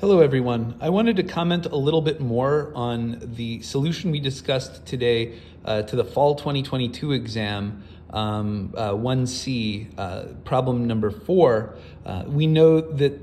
Hello everyone. I wanted to comment a little bit more on the solution we discussed today to the fall 2022 exam, 1C, problem number 4. We know that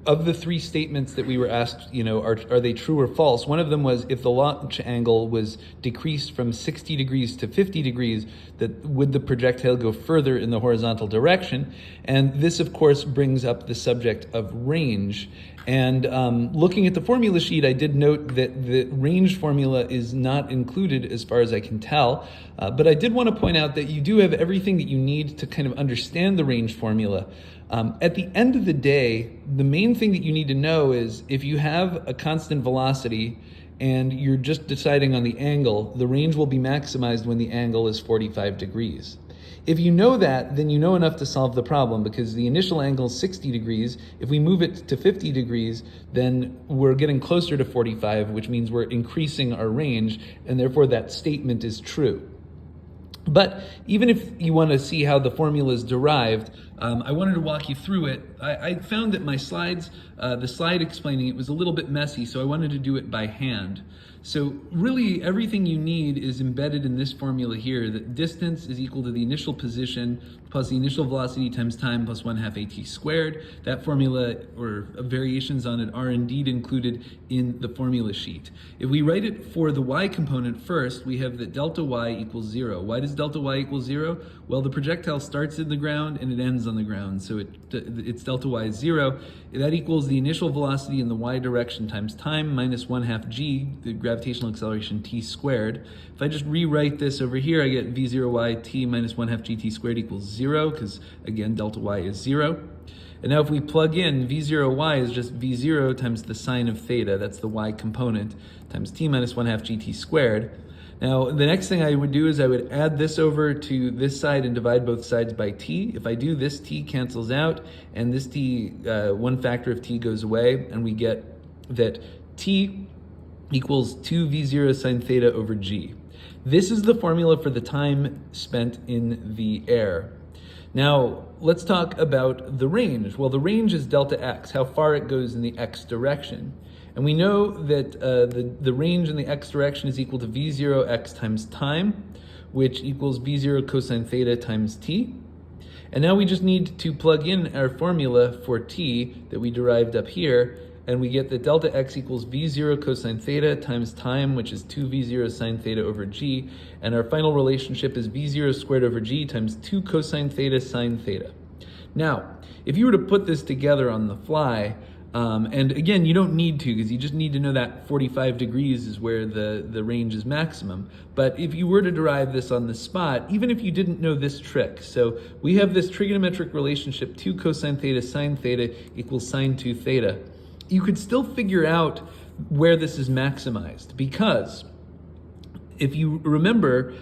of the three statements that we were asked, are they true or false? One of them was if the launch angle was decreased from 60 degrees to 50 degrees, that would the projectile go further in the horizontal direction? And this, of course, brings up the subject of range. And looking at the formula sheet, I did note that the range formula is not included as far as I can tell. But I did want to point out that you do have everything that you need to kind of understand the range formula. At the end of the day, the main thing that you need to know is if you have a constant velocity and you're just deciding on the angle, the range will be maximized when the angle is 45 degrees. If you know that, then you know enough to solve the problem, because the initial angle is 60 degrees. If we move it to 50 degrees, then we're getting closer to 45, which means we're increasing our range, and therefore that statement is true. But even if you want to see how the formula is derived, I wanted to walk you through it. I found that my slides, the slide explaining it was a little bit messy, so I wanted to do it by hand. So really everything you need is embedded in this formula here, that distance is equal to the initial position plus the initial velocity times time plus 1/2 at squared. That formula or variations on it are indeed included in the formula sheet. If we write it for the y component first, we have that delta y equals 0. Why does delta y equal 0? Well, the projectile starts in the ground and it ends on the ground, so its delta y is 0. That equals the initial velocity in the y direction times time minus 1/2 g, the gravitational acceleration t squared. If I just rewrite this over here, I get v0y t minus 1/2 gt squared equals 0, because again, delta y is 0. And now if we plug in v0y is just v0 times the sine of theta, that's the y component, times t minus 1/2 gt squared. Now, the next thing I would do is I would add this over to this side and divide both sides by t. If I do, this t cancels out, and this t, one factor of t goes away, and we get that t equals 2v0 sine theta over g. This is the formula for the time spent in the air. Now, let's talk about the range. Well, the range is delta x, how far it goes in the x direction. And we know that the range in the x direction is equal to v0 x times time, which equals v0 cosine theta times t. And now we just need to plug in our formula for t that we derived up here, and we get that delta x equals v0 cosine theta times time, which is 2v0 sine theta over g, and our final relationship is v0 squared over g times 2 cosine theta sine theta. Now, if you were to put this together on the fly, and again, you don't need to, because you just need to know that 45 degrees is where the range is maximum. But if you were to derive this on the spot, even if you didn't know this trick, so we have this trigonometric relationship 2 cosine theta sine theta equals sine 2 theta. You could still figure out where this is maximized, because if you remember,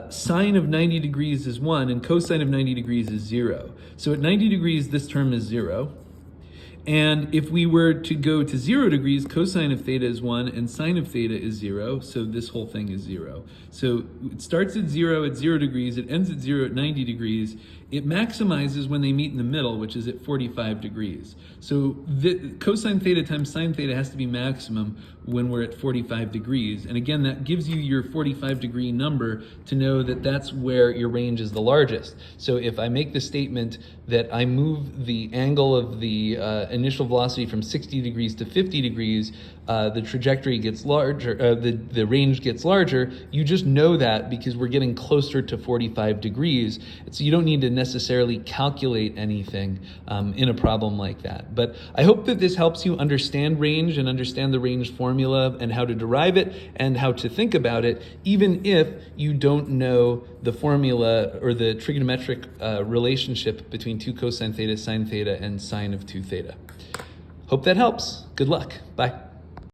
sine of 90 degrees is 1 and cosine of 90 degrees is 0. So at 90 degrees, this term is 0. And if we were to go to 0 degrees, cosine of theta is 1 and sine of theta is 0, so this whole thing is 0. So it starts at 0 degrees, it ends at 0 at 90 degrees. It maximizes when they meet in the middle, which is at 45 degrees. So the cosine theta times sine theta has to be maximum when we're at 45 degrees. And again, that gives you your 45 degree number to know that that's where your range is the largest. So if I make the statement that I move the angle of the initial velocity from 60 degrees to 50 degrees, the trajectory gets larger, the range gets larger, you just know that because we're getting closer to 45 degrees. So you don't need to necessarily calculate anything in a problem like that. But I hope that this helps you understand range and understand the range formula and how to derive it and how to think about it, even if you don't know the formula or the trigonometric relationship between 2 cosine theta sine theta and sine of 2 theta. Hope that helps. Good luck. Bye.